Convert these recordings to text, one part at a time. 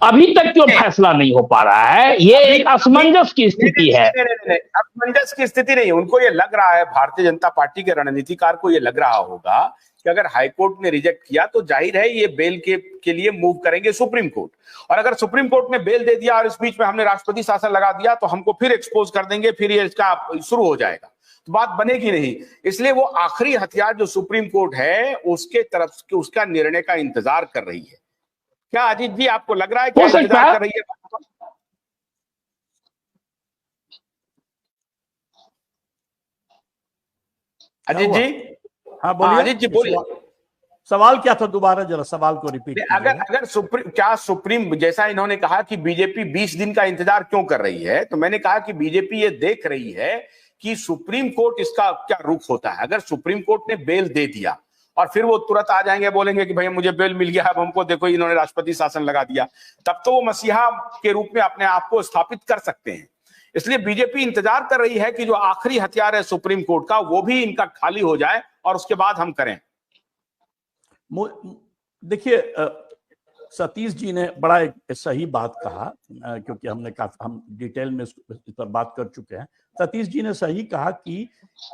अभी तक क्यों फैसला नहीं हो पा रहा है? ये एक असमंजस की स्थिति है। असमंजस की स्थिति नहीं, उनको ये लग रहा है, भारतीय जनता पार्टी के रणनीतिकार को ये लग रहा होगा कि अगर हाईकोर्ट ने रिजेक्ट किया तो जाहिर है ये बेल के लिए मूव करेंगे सुप्रीम कोर्ट, और अगर सुप्रीम कोर्ट ने बेल दे दिया और इस बीच में हमने राष्ट्रपति शासन लगा दिया तो हमको फिर एक्सपोज कर देंगे, फिर ये इसका शुरू हो जाएगा, तो बात बनेगी नहीं। इसलिए वो आखिरी हथियार जो सुप्रीम कोर्ट है उसके तरफ उसका निर्णय का इंतजार कर रही है। क्या अजीत जी आपको लग रहा है क्या इंतजार कर रही है? अजीत जी? हाँ बोलिए। अजीत जी बोलिए, सवाल क्या था? दोबारा जरा सवाल को रिपीट कीजिए। अगर सुप्रीम जैसा इन्होंने कहा कि बीजेपी 20 दिन का इंतजार क्यों कर रही है, तो मैंने कहा कि बीजेपी ये देख रही है कि सुप्रीम कोर्ट इसका क्या रुख होता है। अगर सुप्रीम कोर्ट ने बेल दे दिया और फिर वो तुरंत आ जाएंगे, बोलेंगे कि भैया मुझे बेल मिल गया, अब हमको देखो इन्होंने राष्ट्रपति शासन लगा दिया, तब तो वो मसीहा के रूप में अपने आप को स्थापित कर सकते हैं। इसलिए बीजेपी इंतजार कर रही है कि जो आखिरी हथियार है सुप्रीम कोर्ट का वो भी इनका खाली हो जाए और उसके बाद हम करें। देखिए, सतीश जी ने बड़ा एक सही बात कहा, क्योंकि हम डिटेल में इस पर बात कर चुके हैं। सतीश जी ने सही कहा कि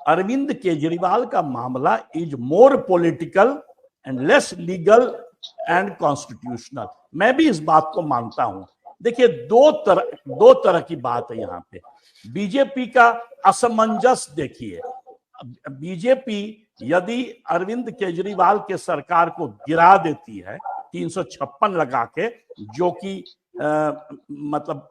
अरविंद केजरीवाल का मामला is more political and less legal and constitutional. मैं भी इस बात को मानता हूं। देखिए, दो तरह की बात है यहाँ पे। बीजेपी का असमंजस देखिए, बीजेपी यदि अरविंद केजरीवाल के सरकार को गिरा देती है 356 लगा के, जो कि मतलब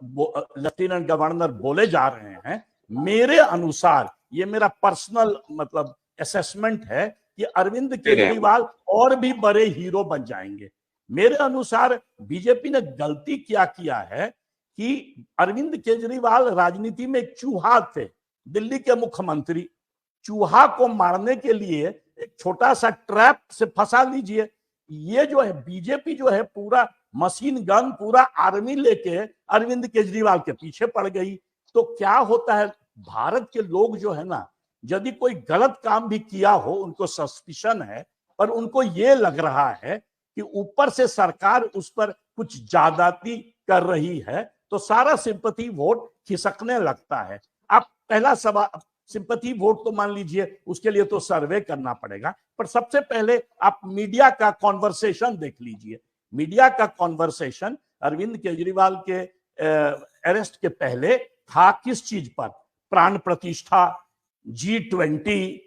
लेफ्टिनेंट गवर्नर बोले जा रहे हैं, मेरे अनुसार, ये मेरा पर्सनल मतलब असेसमेंट है कि अरविंद केजरीवाल और भी बड़े हीरो बन जाएंगे। मेरे अनुसार बीजेपी ने गलती क्या किया है कि अरविंद केजरीवाल राजनीति में एक चूहा थे, दिल्ली के मुख्यमंत्री। चूहा को मारने के लिए एक छोटा सा ट्रैप से फंसा लीजिए। ये जो है बीजेपी जो है पूरा मशीन गन, पूरा आर्मी लेके अरविंद केजरीवाल के पीछे पड़ गई। तो क्या होता है, भारत के लोग जो है ना, यदि कोई गलत काम भी किया हो, उनको सस्पिशन है, पर उनको ये लग रहा है कि ऊपर से सरकार उस पर कुछ ज्यादती कर रही है, तो सारा सिंपैथी वोट खिसकने लगता है। आप पहला सवाल, सिंपैथी वोट तो मान लीजिए, उसके लिए तो सर्वे करना पड़ेगा, पर सबसे पहले आप मीडिया का कॉन्वर्सेशन देख लीजिए। मीडिया का कॉन्वर्सेशन अरविंद केजरीवाल के अरेस्ट के पहले था किस चीज पर? प्राण प्रतिष्ठा, G20,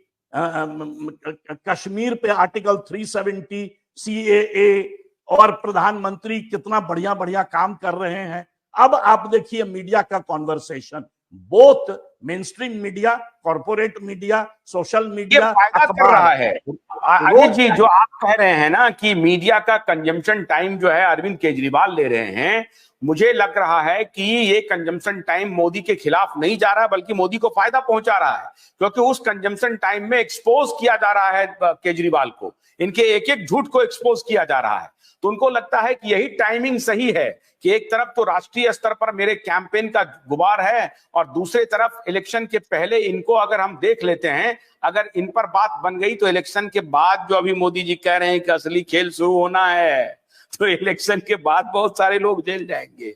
कश्मीर पे आर्टिकल 370, CAA, और प्रधानमंत्री कितना बढ़िया बढ़िया काम कर रहे हैं। अब आप देखिए मीडिया का conversation, both men stream media, corporate media, social media, कर रहा है। अजीत जी, जो आप कह रहे हैं ना कि मीडिया का कंजम्पशन टाइम जो है अरविंद केजरीवाल ले रहे हैं, मुझे लग रहा है कि ये कंजम्पशन टाइम मोदी के खिलाफ नहीं जा रहा है, बल्कि मोदी को फायदा पहुंचा रहा है, क्योंकि उस कंजम्पशन टाइम में एक्सपोज किया जा रहा है केजरीवाल को, इनके एक एक झूठ को एक्सपोज किया जा रहा है। तो उनको लगता है कि यही टाइमिंग सही है कि एक तरफ तो राष्ट्रीय स्तर पर मेरे कैंपेन का गुबार है और दूसरे तरफ इलेक्शन के पहले इनको अगर हम देख लेते हैं, अगर इन पर बात बन गई तो इलेक्शन के बाद जो अभी मोदी जी कह रहे हैं कि असली खेल शुरू होना है, तो इलेक्शन के बाद बहुत सारे लोग जेल जाएंगे।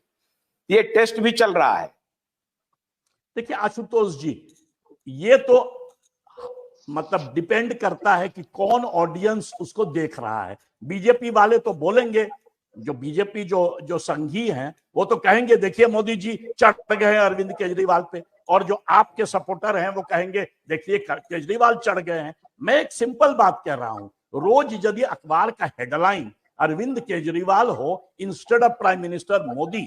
ये टेस्ट भी चल रहा है। देखिए आशुतोष जी, ये तो मतलब डिपेंड करता है कि कौन ऑडियंस उसको देख रहा है। बीजेपी वाले तो बोलेंगे, जो बीजेपी जो संघी हैं वो तो कहेंगे देखिए मोदी जी चढ़ गए हैं अरविंद केजरीवाल पे, और जो आपके सपोर्टर हैं वो कहेंगे देखिए केजरीवाल चढ़ गए हैं। मैं एक सिंपल बात कह रहा हूं, रोज यदि अखबार का हेडलाइन अरविंद केजरीवाल हो instead of prime minister Modi,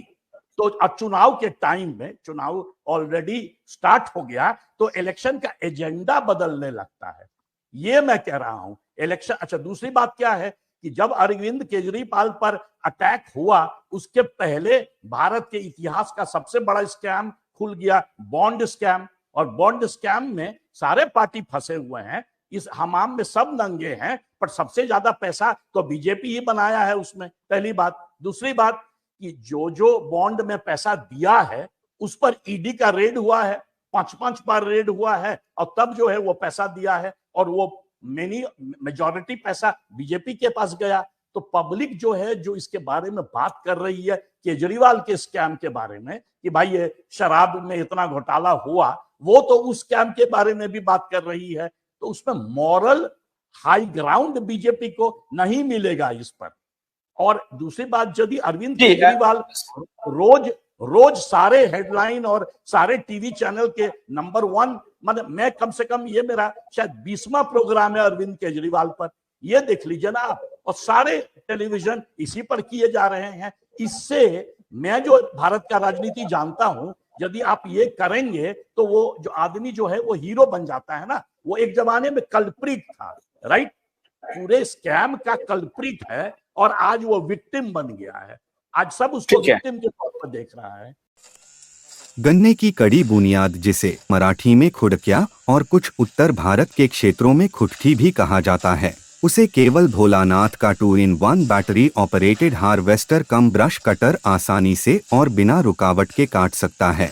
तो चुनाव के टाइम में, चुनाव ऑलरेडी स्टार्ट हो गया, तो इलेक्शन का एजेंडा बदलने लगता है। ये मैं कह रहा हूं इलेक्शन। अच्छा, दूसरी बात क्या है कि जब अरविंद केजरीवाल पर अटैक हुआ, उसके पहले भारत के इतिहास का सबसे बड़ा स्कैम खुल गया, बॉन्ड स्कैम। और बॉन्ड स्कैम में सारे पार्टी फंसे हुए हैं, इस हमाम में सब नंगे हैं, पर सबसे ज्यादा पैसा तो बीजेपी ही बनाया है उसमें, पहली बात। दूसरी बात कि जो बॉन्ड में पैसा दिया है उस पर ईडी का रेड हुआ है, 5 बार रेड हुआ है, और तब जो है वो पैसा दिया है, और वो मेजॉरिटी पैसा बीजेपी के पास गया। तो पब्लिक जो है जो इसके बारे में बात कर रही है केजरीवाल के स्कैम के बारे में कि भाई ये शराब में इतना घोटाला हुआ, वो तो उस स्कैम के बारे में भी बात कर रही है। तो उसमें मॉरल हाई ग्राउंड बीजेपी को नहीं मिलेगा इस पर। और दूसरी बात, यदि अरविंद केजरीवाल रोज रोज सारे हेडलाइन और सारे टीवी चैनल के नंबर 1, मतलब मैं कम से कम ये मेरा शायद 20वां प्रोग्राम है अरविंद केजरीवाल पर, ये देख लीजिए ना आप, और सारे टेलीविजन इसी पर किए जा रहे हैं। इससे मैं जो भारत का राजनीति जानता हूं, यदि आप ये करेंगे तो वो जो आदमी जो है वो हीरो बन जाता है ना। वो एक जमाने में कल्प्रिट था, राइट, पूरे स्कैम का कल्प्रिट है, और आज वो विक्टिम बन गया है। आज सब उसको विक्टिम के तौर पर देख रहा है। गन्ने की कड़ी बुनियाद, जिसे मराठी में खुडक्या और कुछ उत्तर भारत के क्षेत्रों में खुटकी भी कहा जाता है, उसे केवल भोलानाथ का 2-in-1 बैटरी ऑपरेटेड हार्वेस्टर कम ब्रश कटर आसानी से और बिना रुकावट के काट सकता है।